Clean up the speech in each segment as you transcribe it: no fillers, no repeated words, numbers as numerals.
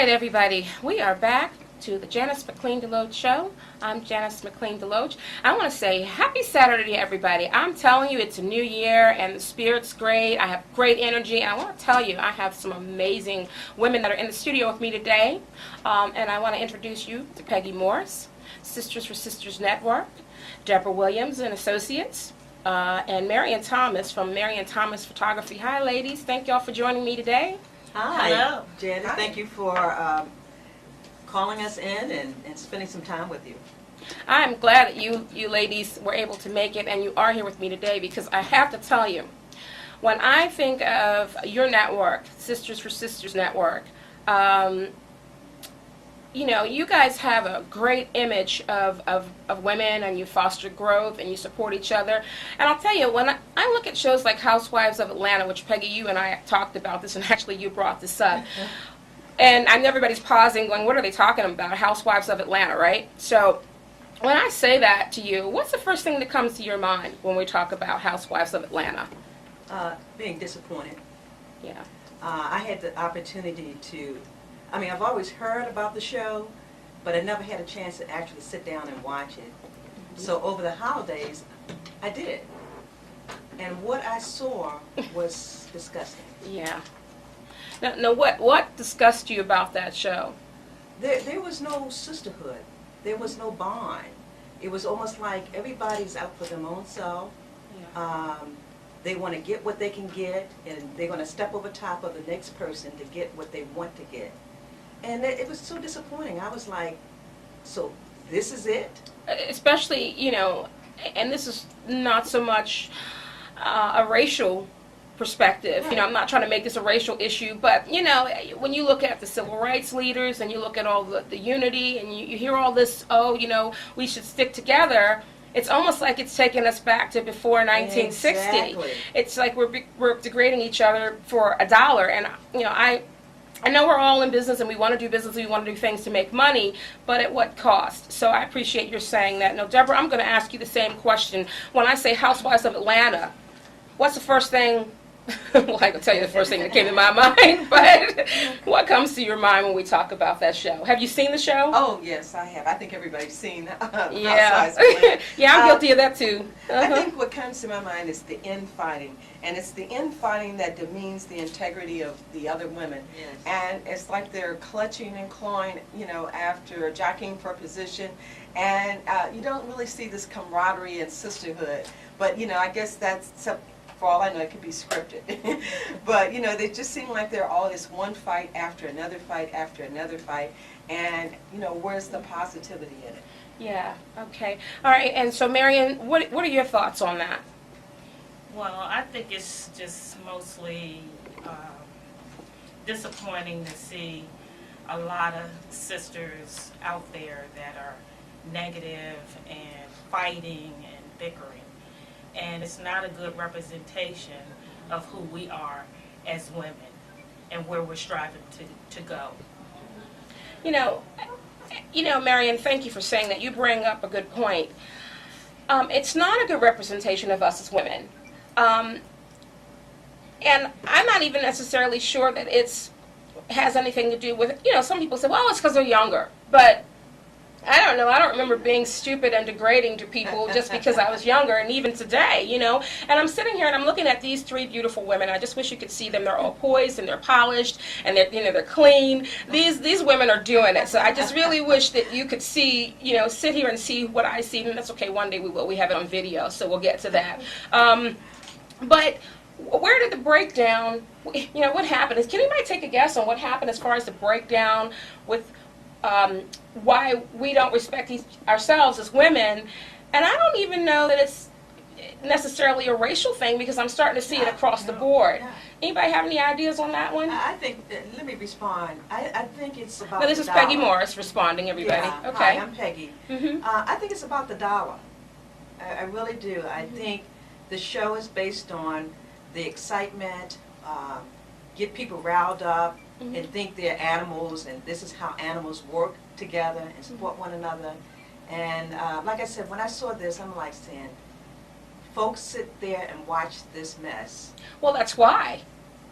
right, everybody, we are back to the Janice McLean DeLoatch Show. I'm Janice McLean DeLoatch. I want to say happy Saturday to everybody. I'm telling you, it's a new year and the spirit's great. I have great energy, and I want to tell you, I have some amazing women that are in the studio with me today. And I want to introduce you to Peggy Morris, Sisters4Sisters Network, Deborah Williams and Associates, and Marion Thomas from Marion Thomas Photography. Hi, ladies. Thank y'all for joining me today. Hi. Hello. Janice, Hi. Thank you for calling us in and spending some time with you. I'm glad that you ladies were able to make it and you are here with me today, because I have to tell you, when I think of your network, Sisters4Sisters Network, you know, you guys have a great image of women, and you foster growth and you support each other. And I'll tell you, when I look at shows like Housewives of Atlanta, which Peggy, you and I talked about this, and actually you brought this up, and I know everybody's pausing going, what are they talking about? Housewives of Atlanta, right? So when I say that to you, what's the first thing that comes to your mind when we talk about Housewives of Atlanta? Being disappointed. Yeah. I had the opportunity to, I've always heard about the show, but I never had a chance to actually sit down and watch it. Mm-hmm. So over the holidays, I did. And what I saw was disgusting. Yeah. Now what disgusted you about that show? There was no sisterhood. There was no bond. It was almost like everybody's out for their own self. Yeah. They want to get what they can get, and they're going to step over top of the next person to get what they want to get. And it was so disappointing. I was like, so this is it? Especially, you know, and this is not so much a racial perspective. Right. You know, I'm not trying to make this a racial issue, but, you know, when you look at the civil rights leaders and you look at all the unity and you hear all this, oh, you know, we should stick together, it's almost like it's taking us back to before 1960. Exactly. It's like we're degrading each other for a dollar. And, you know, I know we're all in business and we want to do business and we want to do things to make money, but at what cost? So I appreciate your saying that. Now, Deborah, I'm going to ask you the same question. When I say Housewives of Atlanta, what's the first thing? Well, I can tell you the first thing that came to my mind, but what comes to your mind when we talk about that show? Have you seen the show? Oh, yes, I have. I think everybody's seen Yeah. Housewives of Atlanta. Yeah, I'm guilty of that too. I think what comes to my mind is the infighting. And it's the infighting that demeans the integrity of the other women. Yes. And it's like they're clutching and clawing, you know, after jockeying for position. And you don't really see this camaraderie and sisterhood. But, you know, I guess that's, for all I know, it could be scripted. But, you know, they just seem like they're all this one fight after another fight after another fight. And, you know, where's the positivity in it? Yeah, okay. All right, and so Marion, what are your thoughts on that? Well, I think it's just mostly disappointing to see a lot of sisters out there that are negative and fighting and bickering. And it's not a good representation of who we are as women and where we're striving to go. You know, Marion, thank you for saying that. You bring up a good point. It's not a good representation of us as women. And I'm not even necessarily sure that has anything to do with, you know, some people say, well, it's because they're younger. But I don't know. I don't remember being stupid and degrading to people just because I was younger, and even today, you know. And I'm sitting here and I'm looking at these three beautiful women. I just wish you could see them. They're all poised and they're polished and they're clean. These women are doing it. So I just really wish that you could see, you know, sit here and see what I see. And that's okay. One day we will. We have it on video, so we'll get to that. But where did the breakdown, you know, what happened? Can anybody take a guess on what happened as far as the breakdown with why we don't respect ourselves as women? And I don't even know that it's necessarily a racial thing, because I'm starting to see it across the board. Yeah. Anybody have any ideas on that one? I think, let me respond. I think it's about No, this the is Peggy dollar. Morris responding, everybody. Yeah. Okay. Hi, I'm Peggy. Mm-hmm. I think it's about the dollar. I really do. I think the show is based on the excitement, get people riled up, and think they're animals, and this is how animals work together and support one another. And like I said, when I saw this, I'm like saying, folks sit there and watch this mess. Well, that's why.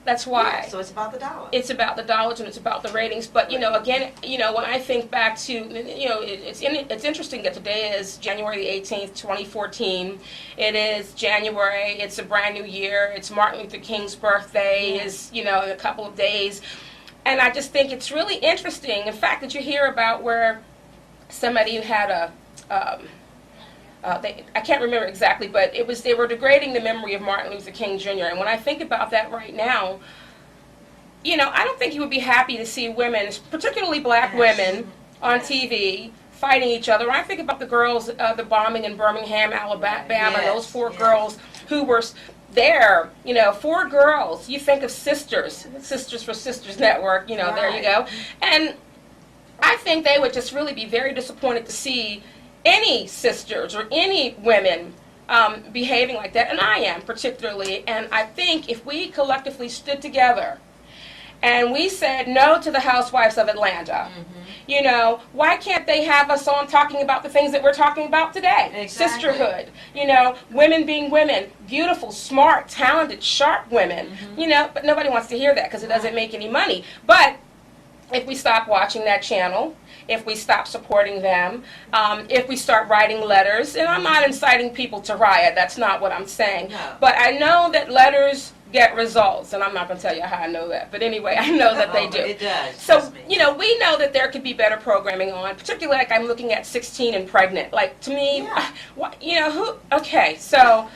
That's why. Yeah, so it's about the dollar. It's about the dollars and it's about the ratings. But, again, when I think back to, it's interesting that today is January the 18th, 2014. It is January. It's a brand new year. It's Martin Luther King's birthday is, in a couple of days. And I just think it's really interesting, in fact, that you hear about where somebody who had I can't remember exactly, but they were degrading the memory of Martin Luther King Jr. And when I think about that right now, I don't think you would be happy to see women, particularly black women, on TV fighting each other. When I think about the girls, the bombing in Birmingham, Alabama, those four girls who were there, 4 girls. You think of Sisters4Sisters network, there you go. And I think they would just really be very disappointed to see any sisters or any women behaving like that, and I am particularly. And I think if we collectively stood together and we said no to the Housewives of Atlanta, why can't they have us on talking about the things that we're talking about today? Exactly. Sisterhood, women being women, beautiful, smart, talented, sharp women, but nobody wants to hear that because it doesn't make any money. But if we stop watching that channel, if we stop supporting them, if we start writing letters, and I'm not inciting people to riot, that's not what I'm saying, but I know that letters get results, and I'm not going to tell you how I know that, but anyway, I know that they do. It does. So, we know that there could be better programming on, particularly like I'm looking at 16 and pregnant. Like, to me, okay, so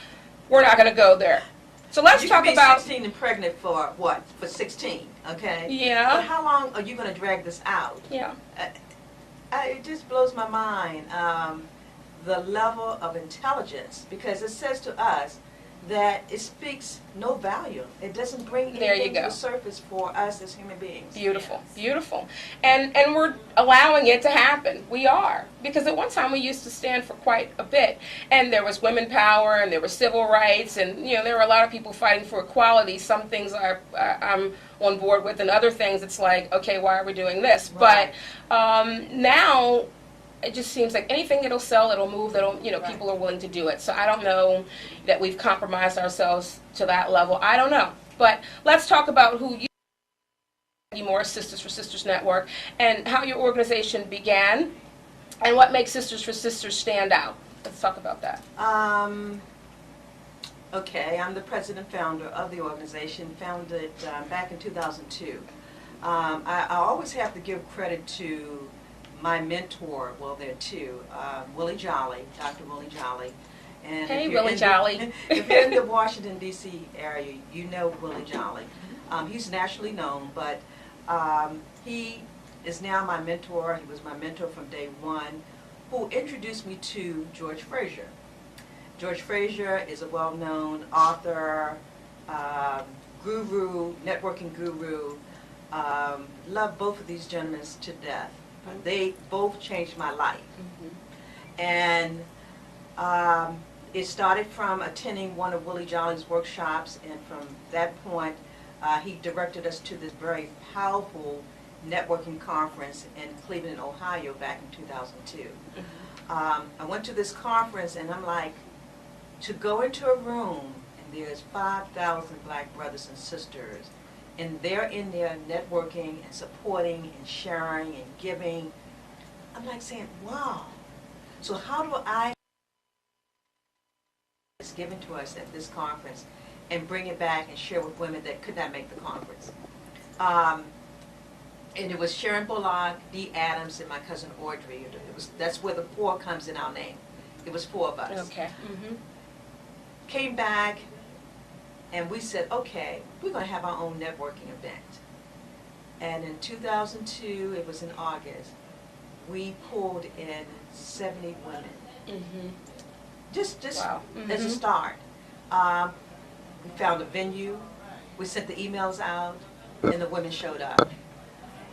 we're not going to go there. So let's talk about 16 and pregnant for what? For 16, okay? Yeah. But how long are you going to drag this out? Yeah. It just blows my mind, the level of intelligence, because it says to us that it speaks no value. It doesn't bring anything to the surface for us as human beings. Beautiful, beautiful. And we're allowing it to happen. We are. Because at one time we used to stand for quite a bit. And there was women power and there was civil rights and, there were a lot of people fighting for equality. Some things I'm on board with and other things it's like, okay, why are we doing this? Right. But now it just seems like anything that'll sell, it'll move, people are willing to do it. So I don't know that we've compromised ourselves to that level. I don't know. But let's talk about who you are, more Sisters4Sisters Network, and how your organization began, and what makes Sisters4Sisters stand out. Let's talk about that. Okay, I'm the president founder of the organization, founded back in 2002. I always have to give credit to my mentor, well, there are two, Willie Jolly, Dr. Willie Jolly. And hey, Willie Jolly. If you're in the Washington, D.C. area, you know Willie Jolly. He's nationally known, but he is now my mentor. He was my mentor from day one, who introduced me to George Frazier. George Frazier is a well-known author, guru, networking guru. Love both of these gentlemen to death. They both changed my life. And it started from attending one of Willie Jolly's workshops, and from that point, he directed us to this very powerful networking conference in Cleveland, Ohio, back in 2002. I went to this conference, and I'm like, to go into a room, and there's 5,000 black brothers and sisters, and they're in there networking and supporting and sharing and giving. I'm like saying, wow. So how do I it's given to us at this conference and bring it back and share with women that could not make the conference? And it was Sharon Bullock, Dee Adams, and my cousin Audrey. That's where the 4 comes in our name. It was 4 of us. Okay. Came back, and we said, okay, we're going to have our own networking event. And in 2002, it was in August, we pulled in 70 women. Just wow. As a start. We found a venue, we sent the emails out, and the women showed up.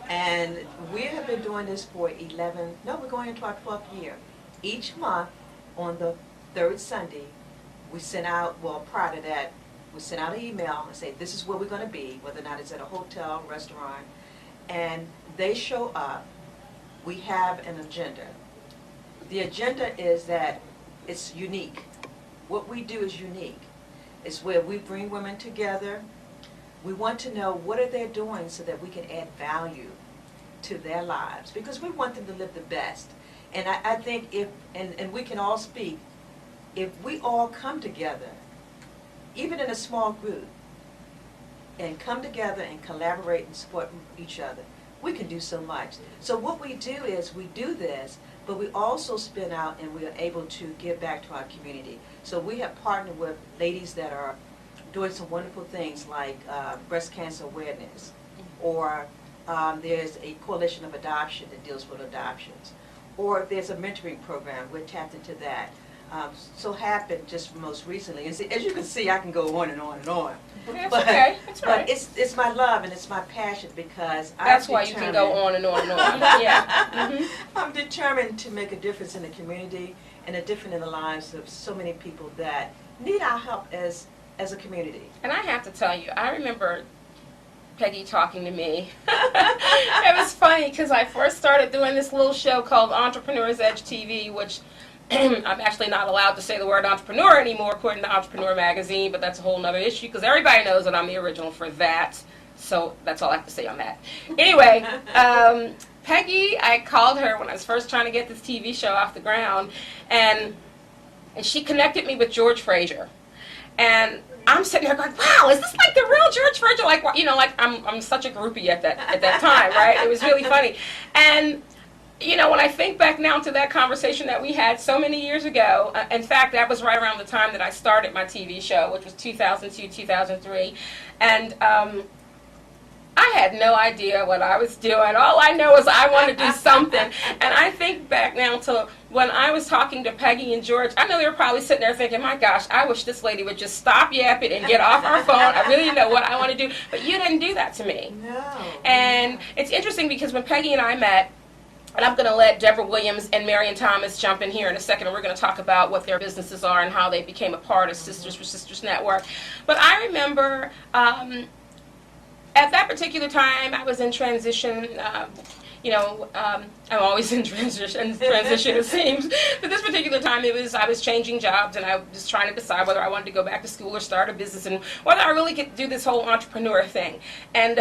And we have been doing this for we're going into our 12th year. Each month, on the 3rd Sunday, we sent out, well, prior to that, we sent out an email and say, this is where we're going to be, whether or not it's at a hotel, restaurant, and they show up. We have an agenda. The agenda is that it's unique. What we do is unique. It's where we bring women together. We want to know what are they doing so that we can add value to their lives, because we want them to live the best. And I think if, and we can all speak, if we all come together, even in a small group, and come together and collaborate and support each other, we can do so much. So what we do is we do this, but we also spin out and we are able to give back to our community. So we have partnered with ladies that are doing some wonderful things like breast cancer awareness, or there's a coalition of adoption that deals with adoptions, or there's a mentoring program. We're tapped into that. So happened just most recently, and as you can see, I can go on and on and on. That's okay. That's right. But it's my love and it's my passion, because That's why you can go on and on and on. Yeah. Mm-hmm. I'm determined to make a difference in the community and a difference in the lives of so many people that need our help as a community. And I have to tell you, I remember Peggy talking to me. It was funny because I first started doing this little show called Entrepreneur's Edge TV, which I'm actually not allowed to say the word entrepreneur anymore according to Entrepreneur Magazine, but that's a whole nother issue because everybody knows that I'm the original for that. So that's all I have to say on that. Anyway, Peggy, I called her when I was first trying to get this TV show off the ground, and she connected me with George Fraser. And I'm sitting there going, wow, is this like the real George Fraser? Like, you know, like I'm such a groupie at that time, right? It was really funny. And you know, when I think back now to that conversation that we had so many years ago, in fact, that was right around the time that I started my TV show, which was 2002, 2003, and I had no idea what I was doing. All I know is I want to do something. And I think back now to when I was talking to Peggy and George, I know they were probably sitting there thinking, my gosh, I wish this lady would just stop yapping and get off our phone. I really know what I want to do. But you didn't do that to me. No. And it's interesting because when Peggy and I met, and I'm going to let Deborah Williams and Marion Thomas jump in here in a second, and we're going to talk about what their businesses are and how they became a part of Sisters4Sisters Network. But I remember at that particular time, I was in transition. I'm always in transition it seems. But this particular time, I was changing jobs, and I was trying to decide whether I wanted to go back to school or start a business, and whether I really could do this whole entrepreneur thing. And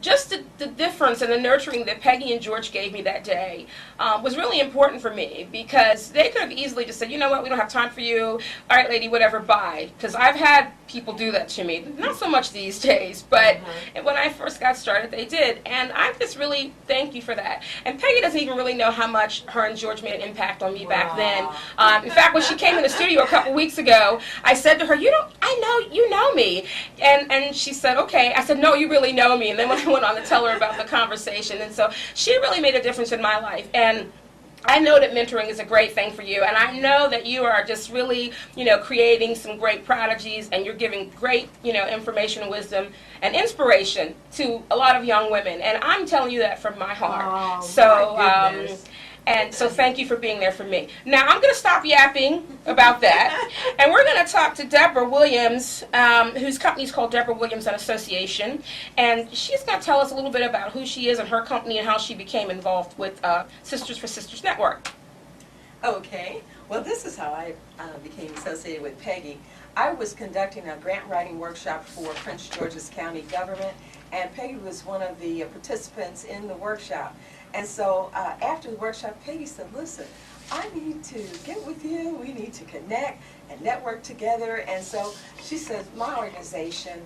just the difference and the nurturing that Peggy and George gave me that day was really important for me, because they could have easily just said, you know what, we don't have time for you. All right, lady, whatever, bye. Because I've had people do that to me. Not so much these days, but when I first got started, they did. And I just really thank you for that. And Peggy doesn't even really know how much her and George made an impact on me back then. In fact, when she came in the studio a couple weeks ago, I said to her, you know me. And she said, okay. I said, no, you really know me. And then when I went on to tell her about the conversation, and so she really made a difference in my life. And I know that mentoring is a great thing for you, and I know that you are just really, creating some great prodigies, and you're giving great, information and wisdom and inspiration to a lot of young women, and I'm telling you that from my heart. So thank you for being there for me. Now, I'm going to stop yapping about that, and we're going to talk to Deborah Williams, whose company is called Deborah Williams and Association, and she's going to tell us a little bit about who she is and her company and how she became involved with Sisters4Sisters Network. Okay. Well, this is how I became associated with Peggy. I was conducting a grant writing workshop for Prince George's County government, and Peggy was one of the participants in the workshop. And so after the workshop, Peggy said, listen, I need to get with you. We need to connect and network together. And so she said, my organization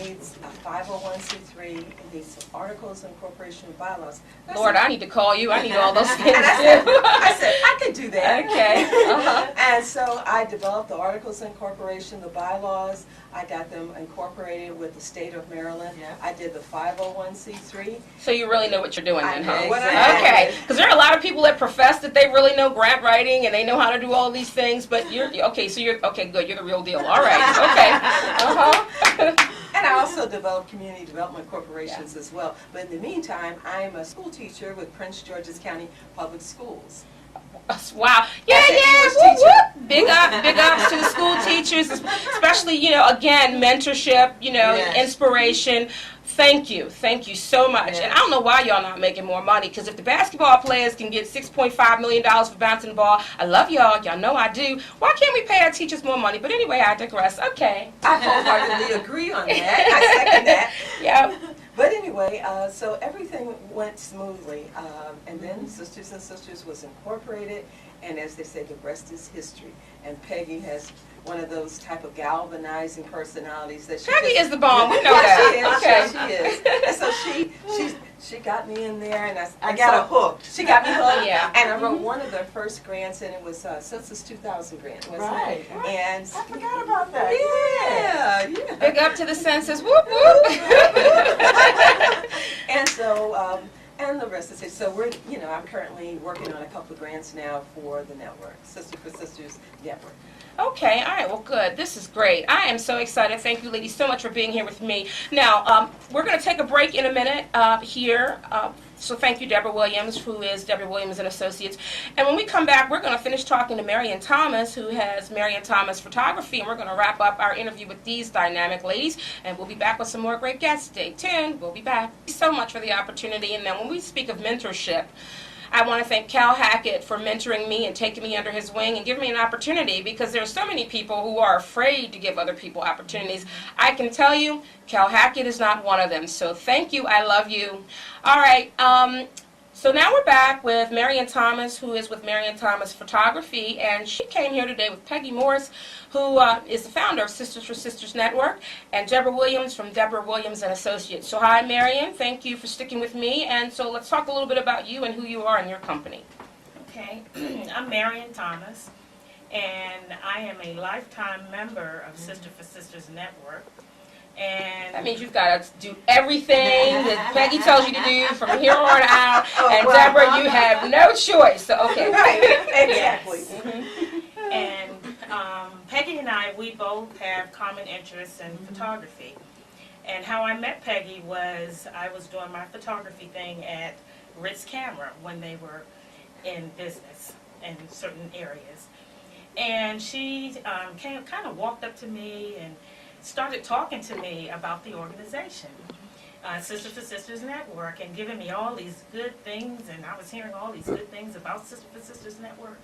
needs a 501c3. It needs some articles of incorporation and bylaws. Lord, I need to call you. I need all those things, too. I said, I could do that. Okay. And so I developed the articles of incorporation, the bylaws. I got them incorporated with the state of Maryland. Yeah. I did the 501c3. So you really know what you're doing then, huh? I know what I Okay, because there are a lot of people that profess that they really know grant writing and they know how to do all these things, but you're okay, good, you're the real deal. All right, okay. And I also developed community development corporations as well. But in the meantime, I'm a school teacher with Prince George's County Public Schools. Wow. Yeah, English whoop, teacher. whoop. Big ups to the school teachers, especially, again, mentorship, Yes. inspiration. Thank you so much. Yes. And I don't know why y'all not making more money, because if the basketball players can get $6.5 million for bouncing the ball, I love y'all know I do. Why can't we pay our teachers more money? But anyway, I digress. Okay. I wholeheartedly agree on that. I second that. Yep. But anyway, so everything went smoothly, and then Sisters and Sisters was incorporated, and as they say, the rest is history. And Peggy has one of those type of galvanizing personalities that she Peggy just, is the bomb. We know yes, that. she is. Okay. And so she got me in there, and I got her hooked. She got me hooked. Yeah. And I wrote one of the first grants, and it was Census 2000 grant, wasn't Right. it? And I forgot about that. yeah. Big up to the census. Whoop, whoop. And so, and the rest is it. So we're, I'm currently working on a couple of grants now for the network, Sisters4Sisters Network. Okay, all right, well, good. This is great. I am so excited. Thank you, ladies, so much for being here with me. Now, we're going to take a break in a minute here. So thank you, Deborah Williams, who is Deborah Williams and Associates. And when we come back, we're going to finish talking to Marion Thomas, who has Marion Thomas Photography, and we're going to wrap up our interview with these dynamic ladies, and we'll be back with some more great guests. Stay tuned. We'll be back. Thank you so much for the opportunity. And then when we speak of mentorship, I want to thank Cal Hackett for mentoring me and taking me under his wing and giving me an opportunity, because there are so many people who are afraid to give other people opportunities. I can tell you, Cal Hackett is not one of them. So thank you. I love you. All right. So now we're back with Marion Thomas, who is with Marion Thomas Photography, and she came here today with Peggy Morris, who is the founder of Sisters4Sisters Network, and Deborah Williams from Deborah Williams and Associates. So hi, Marion. Thank you for sticking with me. And so let's talk a little bit about you and who you are and your company. Okay, I'm Marion Thomas, and I am a lifetime member of Sisters4Sisters Network. And That means you've got to do everything that Peggy tells you to do from here on out. And well, Deborah, you have no choice. So, okay. Right, exactly. And Peggy and I, we both have common interests in photography. And how I met Peggy was I was doing my photography thing at Ritz Camera when they were in business in certain areas. And she kind of walked up to me and started talking to me about the organization, Sisters4Sisters Network, and giving me all these good things, and I was hearing all these good things about Sisters4Sisters Network.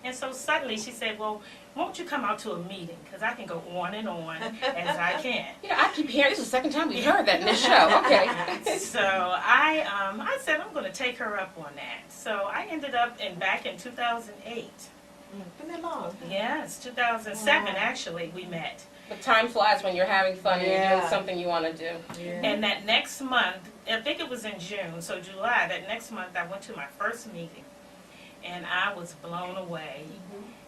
And so suddenly she said, well, won't you come out to a meeting, because I can go on and on as I can. I keep hearing, this is the second time we've heard that in this show. Okay. So I said I'm going to take her up on that. So I ended up back in 2008. Been that long? Yeah, it's 2007 actually we met. But time flies when you're having fun and you're Yeah. doing something you want to do. Yeah. And that next month, I think it was in June, so July, that next month I went to my first meeting. And I was blown away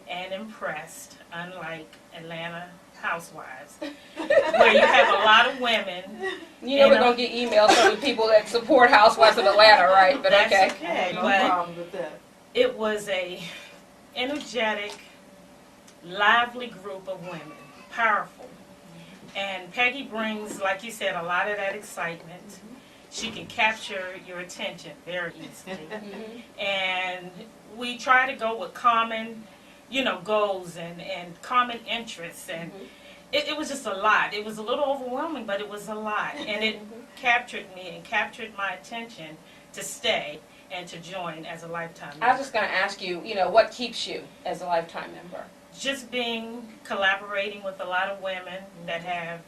and impressed, unlike Atlanta Housewives, where you have a lot of women. We're going to get emails from the people that support Housewives of Atlanta, right? But That's okay. okay, No but problem with that. it was a energetic, lively group of women, powerful. And Peggy brings, like you said, a lot of that excitement. She can capture your attention very easily. And we try to go with common, goals and common interests. And it was just a lot. It was a little overwhelming, but it was a lot. And it captured me and captured my attention to stay and to join as a lifetime member. I was just going to ask you, what keeps you as a lifetime member? Just collaborating with a lot of women that have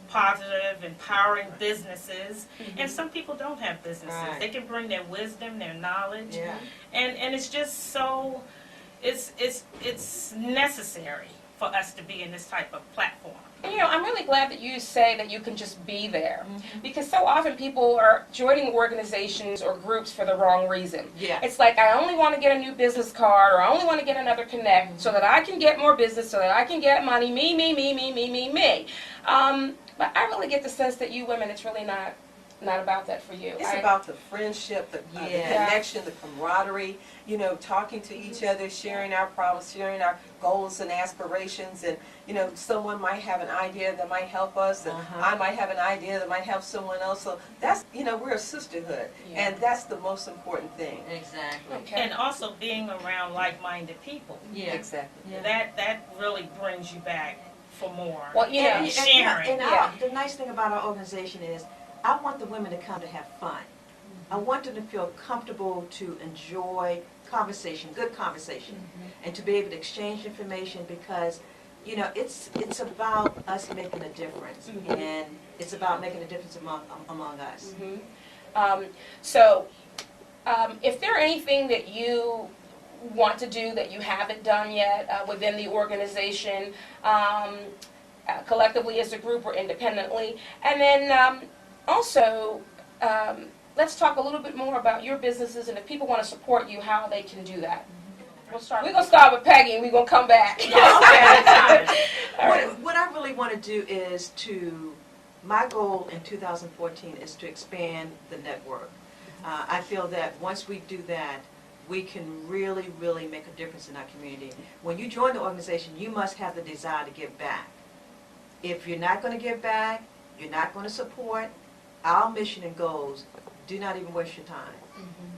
positive, empowering businesses. And some people don't have businesses. Right. They can bring their wisdom, their knowledge. Yeah. And it's just so, it's necessary for us to be in this type of platform. And, I'm really glad that you say that you can just be there. Because so often people are joining organizations or groups for the wrong reason. Yeah. It's like, I only want to get a new business card, or I only want to get another connect so that I can get more business, so that I can get money, me. But I really get the sense that you women, it's really not not about that for you. It's about the friendship, the Yeah. connection, the camaraderie, talking to each other, sharing our problems, sharing our goals and aspirations. And, someone might have an idea that might help us, and I might have an idea that might help someone else. So that's, we're a sisterhood, Yeah. and that's the most important thing. Exactly. Okay. And also being around like-minded people. Yeah. Exactly. Yeah. That really brings you back for more. Well, sharing. And Yeah. the nice thing about our organization is I want the women to come to have fun. I want them to feel comfortable to enjoy conversation, good conversation, and to be able to exchange information because, it's about us making a difference, and it's about making a difference among us. If there anything that you want to do that you haven't done yet within the organization, collectively as a group or independently, and then also, let's talk a little bit more about your businesses and if people want to support you, how they can do that. We're going to start with Peggy and we're going to come back. All right. What I really want to do is my goal in 2014 is to expand the network. I feel that once we do that, we can really, really make a difference in our community. When you join the organization, you must have the desire to give back. If you're not going to give back, you're not going to support our mission and goals, do not even waste your time.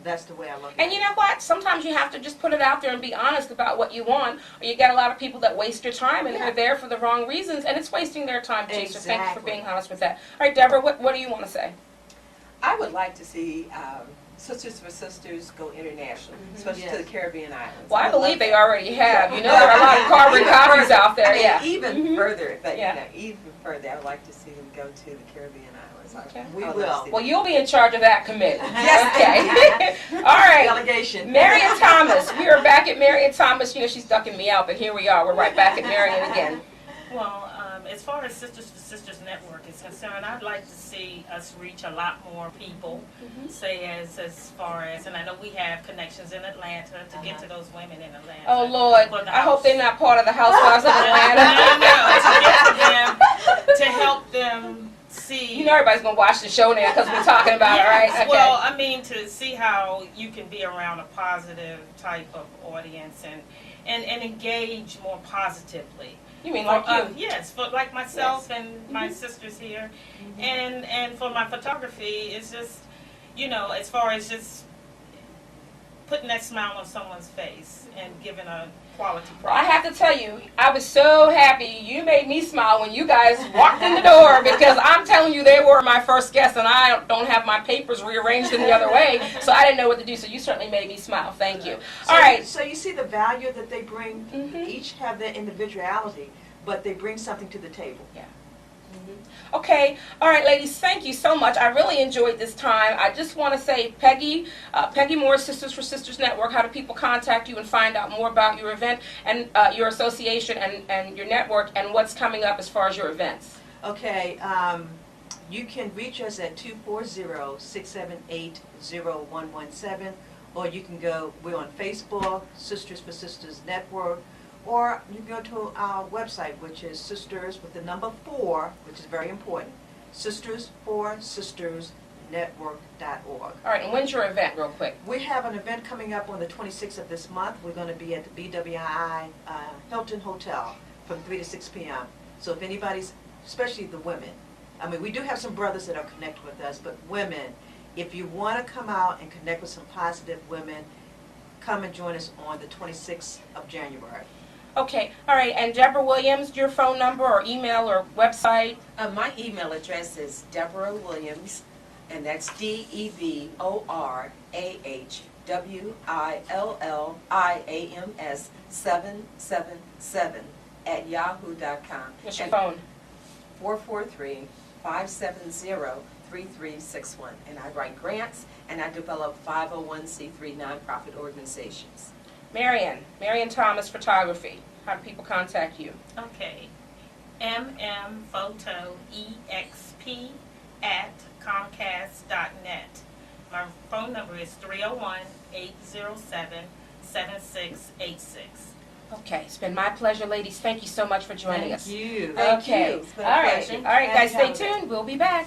That's the way I look at it. And you know what? Sometimes you have to just put it out there and be honest about what you want, or you get a lot of people that waste your time and they're there for the wrong reasons, and it's wasting their time too. So thank you for being honest with that. All right, Deborah, what do you want to say? I would like to see Sisters for Sisters go international, especially to the Caribbean islands. Well, I believe they already have. There are a lot of carbon copies out there. Yeah. Even further, but Yeah. even further, I would like to see them go to the Caribbean islands. Okay. We I would will. love to see Well, that. you'll be in charge of that committee. Yes. Okay. All right. Delegation. Marion Thomas. We are back at Marion Thomas. She's ducking me out, but here we are. We're right back at Marion again. Well, as far as Sisters for Sisters Network is concerned, I'd like to see us reach a lot more people, say as far as, and I know we have connections in Atlanta to get to those women in Atlanta. Oh, Lord. For the I hope they're not part of the Housewives of No, Atlanta. to get to them, to help them see. Everybody's going to watch the show now because we're talking about it, right? Okay. Well, I mean, to see how you can be around a positive type of audience and engage more positively. You mean like you? Yes, for like myself and my sisters here. And for my photography, it's just, as far as just putting that smile on someone's face and giving a quality Well, I product. have to tell you, I was so happy. You made me smile when you guys walked in the door because I'm telling you, they were my first guests, and I don't have my papers rearranged in the other way, so I didn't know what to do. So you certainly made me smile. Thank you. All right. So you see the value that they bring. Each have their individuality, but they bring something to the table. Okay. All right, ladies, thank you so much. I really enjoyed this time. I just want to say, Peggy Moore, Sisters for Sisters Network, how do people contact you and find out more about your event and your association and your network and what's coming up as far as your events? Okay, you can reach us at 240-678-0117, or you can we're on Facebook, Sisters for Sisters Network, or you can go to our website, which is Sisters with the number 4, which is very important, Sisters4SistersNetwork.org. All right, and when's your event, real quick? We have an event coming up on the 26th of this month. We're going to be at the BWI Hilton Hotel from 3 to 6 p.m. So if anybody's, especially the women, we do have some brothers that are connected with us, but women, if you want to come out and connect with some positive women, come and join us on the 26th of January. Okay, all right, and Deborah Williams, your phone number or email or website? My email address is Deborah Williams, and that's DeborahWilliams 777 What's your phone? 443-570-3361. And I write grants, and I develop 501c3 nonprofit organizations. Marion Thomas Photography. How do people contact you? Okay. mmphotoexp@comcast.net. My phone number is 301-807-7686. Okay, it's been my pleasure, ladies. Thank you so much for joining us. Thank you. Thank Okay. you. It's been a All right. pleasure. All right, guys, stay Happy holidays. tuned. We'll be back.